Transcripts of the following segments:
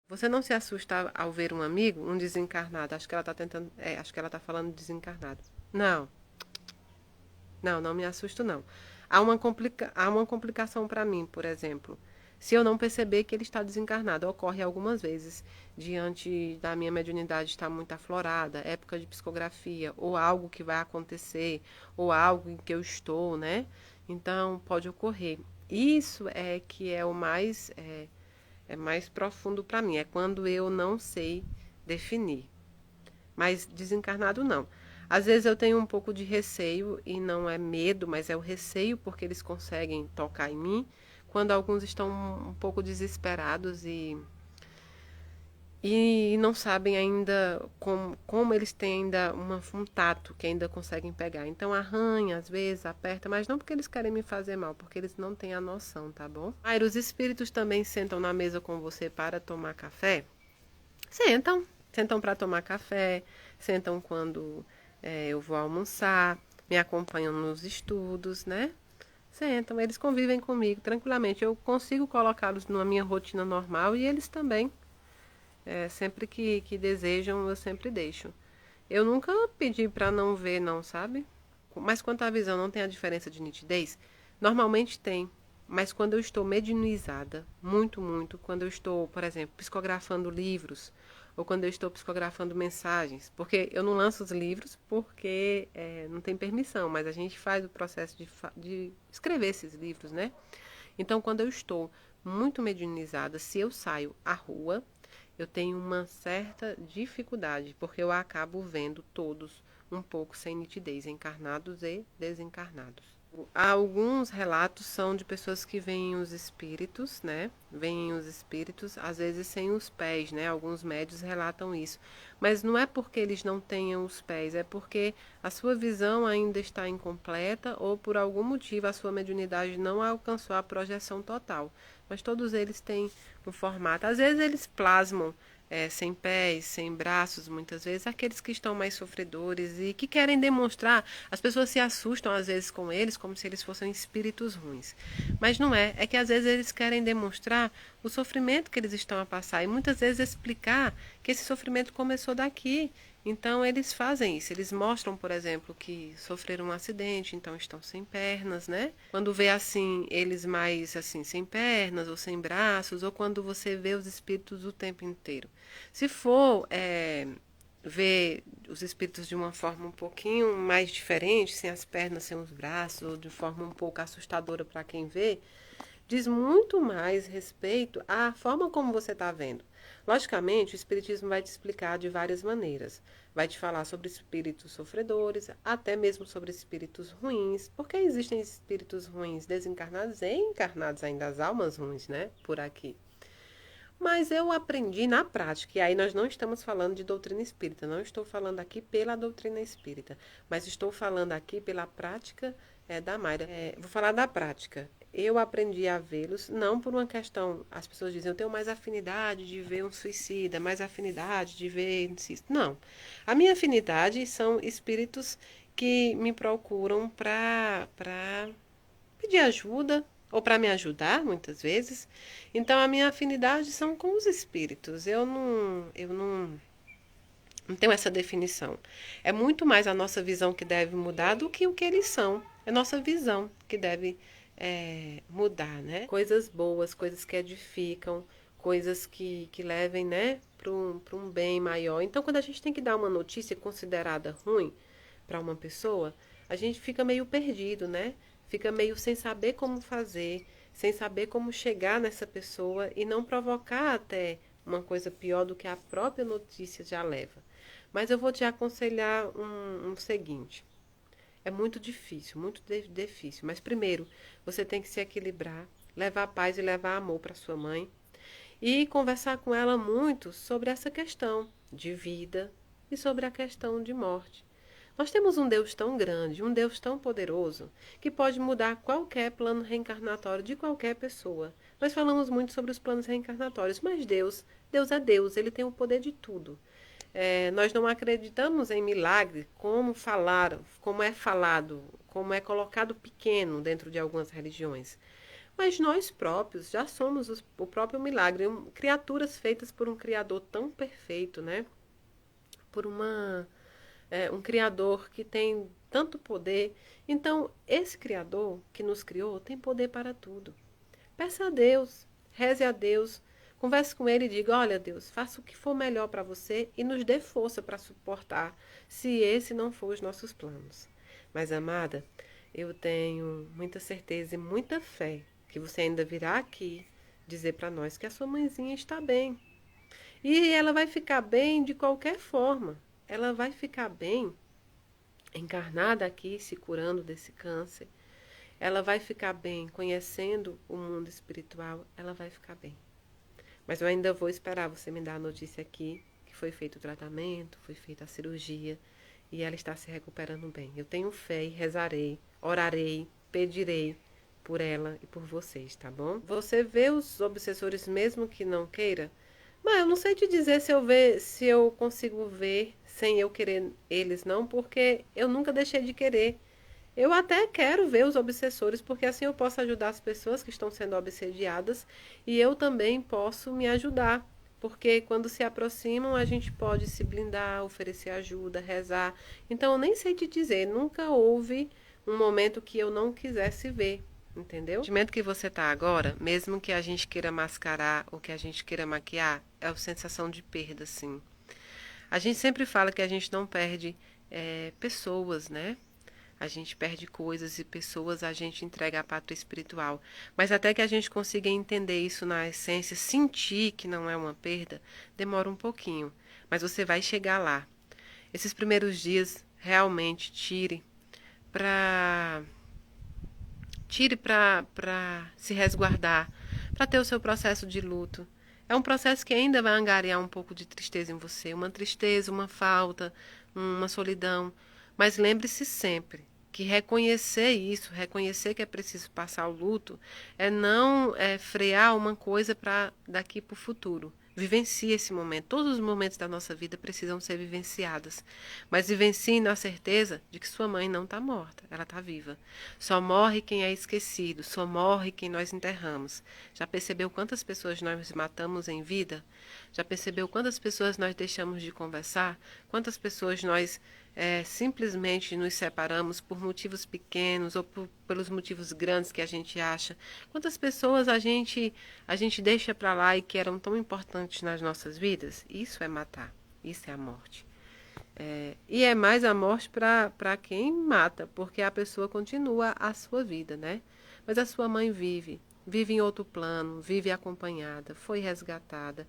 Você não se assusta ao ver um amigo, um desencarnado? Acho que ela está tentando. Acho que ela está falando de desencarnado. Não, não me assusto, não. Há uma complicação para mim, por exemplo. Se eu não perceber que ele está desencarnado, ocorre algumas vezes, diante da minha mediunidade estar muito aflorada, época de psicografia, ou algo que vai acontecer, ou algo em que eu estou, né? Então, pode ocorrer. Isso é que é o mais, é mais profundo para mim, é quando eu não sei definir. Mas desencarnado não. Às vezes eu tenho um pouco de receio, e não é medo, mas é o receio porque eles conseguem tocar em mim, quando alguns estão um pouco desesperados e não sabem ainda como eles têm ainda um tato que ainda conseguem pegar. Então arranha, às vezes, aperta, mas não porque eles querem me fazer mal, porque eles não têm a noção, tá bom? Aí os espíritos também sentam na mesa com você para tomar café? Sentam. Sentam para tomar café, sentam quando eu vou almoçar, me acompanham nos estudos, né? Sentam, eles convivem comigo tranquilamente. Eu consigo colocá-los na minha rotina normal e eles também. Sempre que desejam, eu sempre deixo. Eu nunca pedi para não ver, não, sabe? Mas quanto à visão, não tem a diferença de nitidez? Normalmente tem. Mas quando eu estou mediunizada, muito, muito, quando eu estou, por exemplo, psicografando livros, ou quando eu estou psicografando mensagens, porque eu não lanço os livros porque não tem permissão, mas a gente faz o processo de escrever esses livros, né? Então, quando eu estou muito mediunizada, se eu saio à rua, eu tenho uma certa dificuldade, porque eu acabo vendo todos um pouco sem nitidez, encarnados e desencarnados. Alguns relatos são de pessoas que veem os espíritos, né? Veem os espíritos, às vezes sem os pés, né? Alguns médios relatam isso. Mas não é porque eles não tenham os pés, é porque a sua visão ainda está incompleta ou por algum motivo a sua mediunidade não alcançou a projeção total. Mas todos eles têm um formato. Às vezes eles plasmam sem pés, sem braços, muitas vezes, aqueles que estão mais sofredores e que querem demonstrar. As pessoas se assustam às vezes com eles como se eles fossem espíritos ruins. Mas não é, é que às vezes eles querem demonstrar o sofrimento que eles estão a passar e muitas vezes explicar que esse sofrimento começou daqui. Então eles fazem isso, eles mostram, por exemplo, que sofreram um acidente, então estão sem pernas, né? Quando vê assim, eles mais assim, sem pernas ou sem braços, ou quando você vê os espíritos o tempo inteiro. Se for ver os espíritos de uma forma um pouquinho mais diferente, sem as pernas, sem os braços, ou de forma um pouco assustadora para quem vê, diz muito mais respeito à forma como você está vendo. Logicamente, o Espiritismo vai te explicar de várias maneiras. Vai te falar sobre espíritos sofredores, até mesmo sobre espíritos ruins, porque existem espíritos ruins desencarnados e encarnados ainda, as almas ruins, né? Por aqui. Mas eu aprendi na prática, e aí nós não estamos falando de doutrina espírita, não estou falando aqui pela doutrina espírita, mas estou falando aqui pela prática da Mayra. Vou falar da prática. Eu aprendi a vê-los, não por uma questão, as pessoas dizem, eu tenho mais afinidade de ver um suicida, mais afinidade de ver. Não. A minha afinidade são espíritos que me procuram para pedir ajuda ou para me ajudar, muitas vezes. Então, a minha afinidade são com os espíritos. Eu não tenho essa definição. É muito mais a nossa visão que deve mudar do que o que eles são. É a nossa visão que deve mudar, né? Coisas boas, coisas que edificam, coisas que levem, né, para um bem maior. Então, quando a gente tem que dar uma notícia considerada ruim para uma pessoa, a gente fica meio perdido, né? Fica meio sem saber como fazer, sem saber como chegar nessa pessoa e não provocar até uma coisa pior do que a própria notícia já leva. Mas eu vou te aconselhar um seguinte. É muito difícil. Mas primeiro, você tem que se equilibrar, levar paz e levar amor para sua mãe e conversar com ela muito sobre essa questão de vida e sobre a questão de morte. Nós temos um Deus tão grande, um Deus tão poderoso, que pode mudar qualquer plano reencarnatório de qualquer pessoa. Nós falamos muito sobre os planos reencarnatórios, mas Deus é Deus, ele tem o poder de tudo. Nós não acreditamos em milagre como é falado, como é colocado pequeno dentro de algumas religiões. Mas nós próprios já somos o próprio milagre, criaturas feitas por um Criador tão perfeito, né? Por um Criador que tem tanto poder. Então, esse Criador que nos criou tem poder para tudo. Peça a Deus, reze a Deus, converse com Ele e diga: olha, Deus, faça o que for melhor para você e nos dê força para suportar, se esse não for os nossos planos. Mas, amada, eu tenho muita certeza e muita fé que você ainda virá aqui dizer para nós que a sua mãezinha está bem. E ela vai ficar bem de qualquer forma. Ela vai ficar bem encarnada aqui, se curando desse câncer. Ela vai ficar bem conhecendo o mundo espiritual. Ela vai ficar bem. Mas eu ainda vou esperar você me dar a notícia aqui que foi feito o tratamento, foi feita a cirurgia e ela está se recuperando bem. Eu tenho fé e rezarei, orarei, pedirei por ela e por vocês, tá bom? Você vê os obsessores mesmo que não queira? Mas eu não sei te dizer se eu consigo ver sem eu querer eles, não, porque eu nunca deixei de querer. Eu até quero ver os obsessores, porque assim eu posso ajudar as pessoas que estão sendo obsediadas e eu também posso me ajudar. Porque quando se aproximam, a gente pode se blindar, oferecer ajuda, rezar. Então eu nem sei te dizer, nunca houve um momento que eu não quisesse ver. Entendeu? O sentimento que você tá agora, mesmo que a gente queira mascarar ou que a gente queira maquiar, é a sensação de perda, sim. A gente sempre fala que a gente não perde pessoas, né? A gente perde coisas e pessoas, a gente entrega à pátria espiritual. Mas até que a gente consiga entender isso na essência, sentir que não é uma perda, demora um pouquinho. Mas você vai chegar lá. Esses primeiros dias, realmente, para para se resguardar, para ter o seu processo de luto. É um processo que ainda vai angariar um pouco de tristeza em você, uma tristeza, uma falta, uma solidão. Mas lembre-se sempre que reconhecer isso, reconhecer que é preciso passar o luto, é não frear uma coisa para daqui para o futuro. Vivencie esse momento. Todos os momentos da nossa vida precisam ser vivenciados. Mas vivencie na certeza de que sua mãe não está morta, ela está viva. Só morre quem é esquecido, só morre quem nós enterramos. Já percebeu quantas pessoas nós matamos em vida? Já percebeu quantas pessoas nós deixamos de conversar? Quantas pessoas nós simplesmente nos separamos por motivos pequenos ou pelos motivos grandes que a gente acha? Quantas pessoas a gente deixa para lá e que eram tão importantes nas nossas vidas? Isso é matar, isso é a morte. E é mais a morte para quem mata, porque a pessoa continua a sua vida, né? Mas a sua mãe vive em outro plano, vive acompanhada, foi resgatada.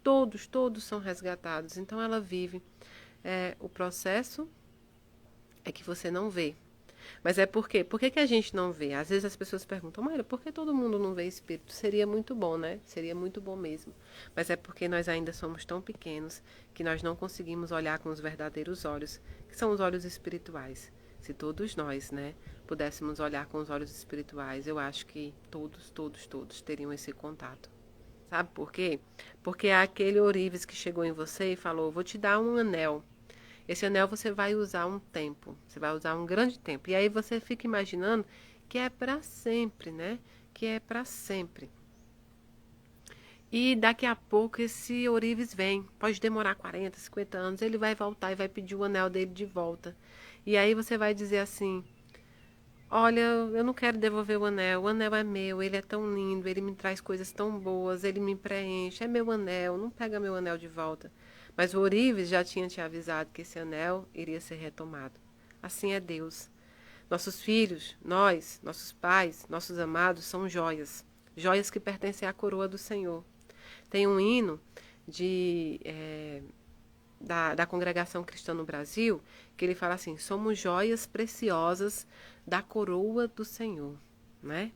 Todos são resgatados, então ela vive. O processo é que você não vê. Mas é por quê? Por que que a gente não vê? Às vezes as pessoas perguntam: Mayra, por que todo mundo não vê espírito? Seria muito bom, né? Seria muito bom mesmo. Mas é porque nós ainda somos tão pequenos que nós não conseguimos olhar com os verdadeiros olhos, que são os olhos espirituais. Se todos nós, né, pudéssemos olhar com os olhos espirituais, eu acho que todos teriam esse contato. Sabe por quê? Porque é aquele ourives que chegou em você e falou: vou te dar um anel. Esse anel você vai usar um tempo, você vai usar um grande tempo. E aí você fica imaginando que é para sempre, né? Que é para sempre. E daqui a pouco esse ourives vem. Pode demorar 40, 50 anos. Ele vai voltar e vai pedir o anel dele de volta. E aí você vai dizer assim: olha, eu não quero devolver o anel é meu, ele é tão lindo, ele me traz coisas tão boas, ele me preenche, é meu anel, não pega meu anel de volta. Mas o ourives já tinha te avisado que esse anel iria ser retomado. Assim é Deus. Nossos filhos, nós, nossos pais, nossos amados são joias, joias que pertencem à coroa do Senhor. Tem um hino de da congregação cristã no Brasil, que ele fala assim: somos joias preciosas da coroa do Senhor, né?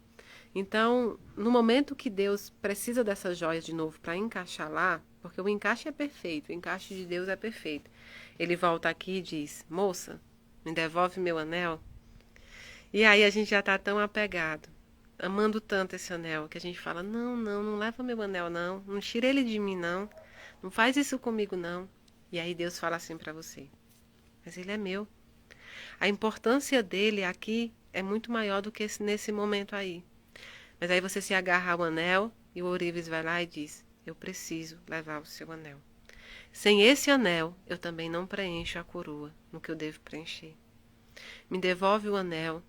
Então, no momento que Deus precisa dessas joias de novo para encaixar lá, porque o encaixe é perfeito, o encaixe de Deus é perfeito. Ele volta aqui e diz: moça, me devolve meu anel. E aí a gente já está tão apegado, amando tanto esse anel, que a gente fala: não leva meu anel não, não tira ele de mim não, não faz isso comigo não. E aí Deus fala assim para você: mas ele é meu. A importância dele aqui é muito maior do que nesse momento aí. Mas aí você se agarra ao anel e o ourives vai lá e diz: eu preciso levar o seu anel. Sem esse anel, eu também não preencho a coroa no que eu devo preencher. Me devolve o anel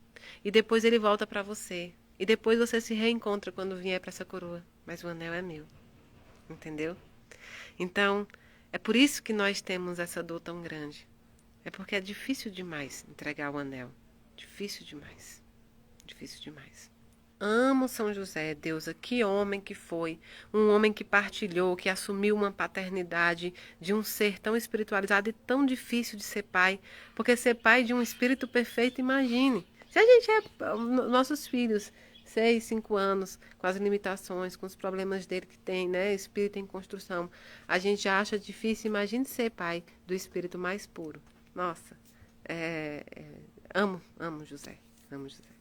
e depois ele volta para você. E depois você se reencontra quando vier para essa coroa. Mas o anel é meu. Entendeu? Então, é por isso que nós temos essa dor tão grande. É porque é difícil demais entregar o anel. Difícil demais. Difícil demais. Amo São José, deusa, que homem que foi. Um homem que partilhou, que assumiu uma paternidade de um ser tão espiritualizado e tão difícil de ser pai. Porque ser pai de um espírito perfeito, imagine. Se a gente é nossos filhos, 6, 5 anos, com as limitações, com os problemas dele que tem, né? Espírito em construção. A gente já acha difícil, imagine ser pai do espírito mais puro. Nossa, amo José. Amo José.